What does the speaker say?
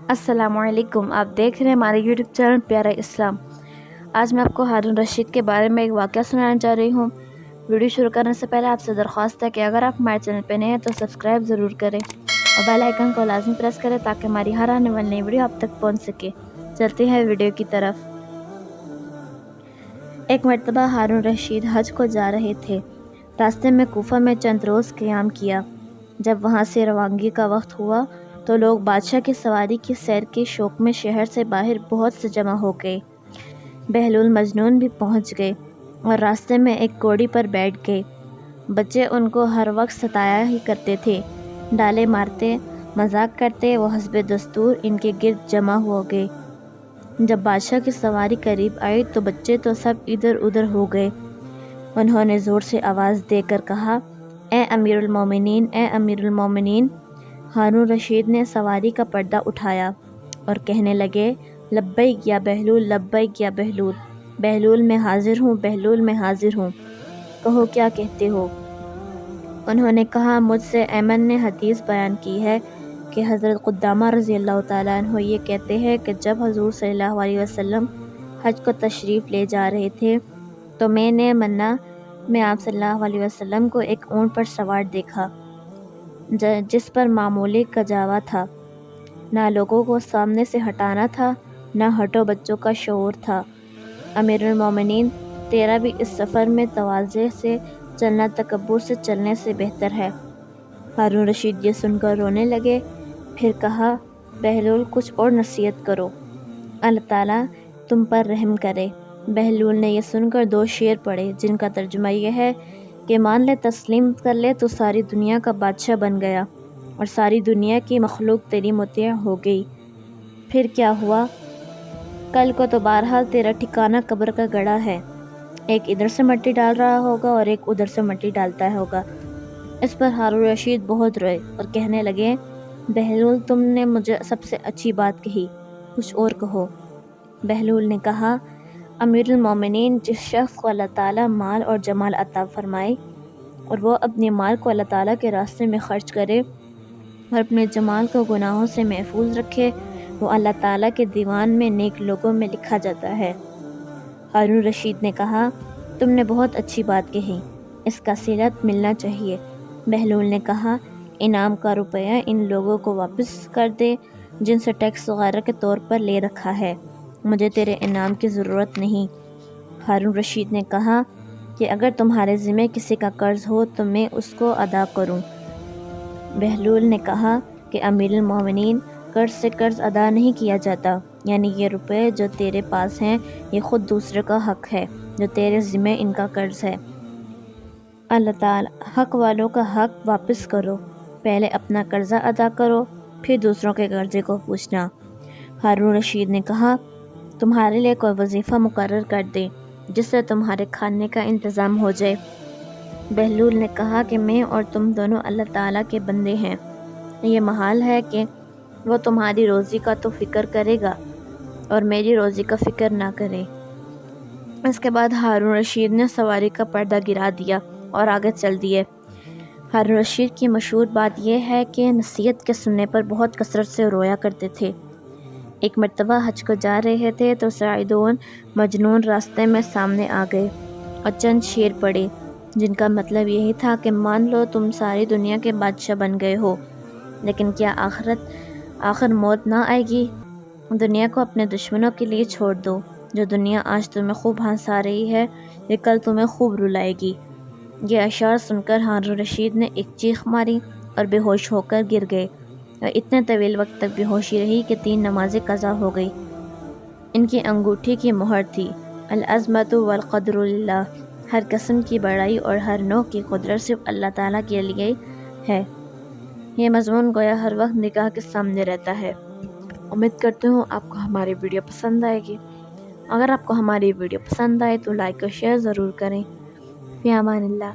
अस्सलाम वालेकुम। आप देख रहे हैं हमारे यूट्यूब चैनल प्यारा इस्लाम। आज मैं आपको हारून रशीद के बारे में एक वाक़या सुनाने जा रही हूँ। वीडियो शुरू करने से पहले आपसे दरख्वास्त है कि अगर आप हमारे चैनल पर नए हैं तो सब्सक्राइब ज़रूर करें और बेल आइकन को लाजमी प्रेस करें ताकि हमारी हर आने वाली नई वीडियो आप तक पहुँच सके। चलते हैं वीडियो की तरफ। एक मरतबा हारून रशीद हज को जा रहे थे। रास्ते में कूफा में चंद रोज़ क़याम किया। जब वहाँ से रवानगी का वक्त हुआ तो लोग बादशाह की सवारी की सैर के शौक़ में शहर से बाहर बहुत से जमा हो गए। बहलूल मजनून भी पहुँच गए और रास्ते में एक घोड़ी पर बैठ गए। बच्चे उनको हर वक्त सताया ही करते थे। डाले मारते, मजाक करते, वो हस्बे दस्तूर इनके गिर्द जमा हो गए। जब बादशाह की सवारी करीब आई तो बच्चे तो सब इधर उधर हो गए। उन्होंने ज़ोर से आवाज़ देकर कहा, ए अमीरुल मोमिनीन, ए अमीरुल मोमिनीन। हारून रशीद ने सवारी का पर्दा उठाया और कहने लगे, लब्बैक या बहलूल, लब्बैक या बहलूल। बहलूल मैं हाजिर हूँ, बहलूल मैं हाजिर हूँ। कहो क्या कहते हो। उन्होंने कहा, मुझसे ऐमन ने हदीस बयान की है कि हज़रत क़ुद्दामा रज़ी अल्लाह तआला अन्हु ये कहते हैं कि जब हज़ूर सल्लल्लाहु अलैहि वसल्लम हज को तशरीफ़ ले जा रहे थे तो मैंने मन्ना में आप सल्लल्लाहु अलैहि वसल्लम को एक ऊँट पर सवार देखा जिस पर मामूली कजावा था। ना लोगों को सामने से हटाना था, ना हटो बच्चों का शऊर था। अमीरुल मोमिनीन, तेरा भी इस सफ़र में तवाज़े से चलना तकब्बुर से चलने से बेहतर है। हारून रशीद ये सुनकर रोने लगे। फिर कहा, बहलूल कुछ और नसीहत करो, अल्लाह ताला तुम पर रहम करे। बहलूल ने यह सुनकर दो शेर पढ़े जिनका तर्जुमा यह है कि मान ले, तस्लीम कर ले तो सारी दुनिया का बादशाह बन गया और सारी दुनिया की मखलूक तेरी मुतिया हो गई। फिर क्या हुआ? कल को तो बहरहाल तेरा ठिकाना कब्र का गड़ा है। एक इधर से मिट्टी डाल रहा होगा और एक उधर से मिट्टी डालता होगा। इस पर हारून रशीद बहुत रोए और कहने लगे, बहलूल तुमने मुझे सबसे अच्छी बात कही, कुछ और कहो। बहलूल ने कहा, अमीरुल मोमिनीन, जिस शख्स को अल्लाह ताला माल और जमाल अता फरमाए और वो अपने माल को अल्लाह ताला के रास्ते में खर्च करे और अपने जमाल को गुनाहों से महफूज रखे, वो अल्लाह ताला के दीवान में नेक लोगों में लिखा जाता है। हारून रशीद ने कहा, तुमने बहुत अच्छी बात कही, इसका सिलत मिलना चाहिए। बहलूल ने कहा, इनाम का रुपया इन लोगों को वापस कर दे जिनसे टैक्स वगैरह के तौर पर ले रखा है। मुझे तेरे इनाम की ज़रूरत नहीं। हारून रशीद ने कहा कि अगर तुम्हारे ज़िम्मे किसी का कर्ज़ हो तो मैं उसको अदा करूं। बहलूल ने कहा कि अमीरुल मोमिनीन, कर्ज़ से कर्ज़ अदा नहीं किया जाता, यानी ये रुपए जो तेरे पास हैं ये ख़ुद दूसरे का हक़ है जो तेरे ज़िम्मे इनका कर्ज़ है। अल्लाह ताला हक़ वालों का हक़ वापस करो, पहले अपना कर्ज़ा अदा करो फिर दूसरों के कर्ज़े को पूछना। हारून रशीद ने कहा, तुम्हारे लिए कोई वजीफ़ा मुकर्रर कर दे जिससे तुम्हारे खाने का इंतज़ाम हो जाए। बहलूल ने कहा कि मैं और तुम दोनों अल्लाह ताला के बंदे हैं, ये महाल है कि वो तुम्हारी रोज़ी का तो फ़िक्र करेगा और मेरी रोज़ी का फ़िक्र ना करे। इसके बाद हारून रशीद ने सवारी का पर्दा गिरा दिया और आगे चल दिए। हारून रशीद की मशहूर बात यह है कि नसीहत के सुनने पर बहुत कसरत से रोया करते थे। एक मरतबा हज को जा रहे थे तो साइदोन मजनून रास्ते में सामने आ गए और चंद शेर पढ़े जिनका मतलब यही था कि मान लो तुम सारी दुनिया के बादशाह बन गए हो, लेकिन क्या आखिर मौत ना आएगी? दुनिया को अपने दुश्मनों के लिए छोड़ दो। जो दुनिया आज तुम्हें खूब हंसा रही है ये कल तुम्हें खूब रुलाएगी। ये अशार सुनकर हारून रशीद ने एक चीख मारी और बेहोश होकर गिर गए और इतने तवील वक्त तक बेहोशी रही कि 3 नमाज़ें कज़ा हो गई। इनकी अंगूठी की मोहर थी, अल-अज़मतु वल क़द्रु लिल्लाह, हर किस्म की बड़ाई और हर नौ की कुदरत सिर्फ अल्लाह ताला के लिए है। ये मज़मून गोया हर वक्त निगाह के सामने रहता है। उम्मीद करती हूँ आपको हमारी वीडियो पसंद आएगी। अगर आपको हमारी वीडियो पसंद आए तो लाइक और शेयर ज़रूर करें। फ़ी अमानिल्लाह।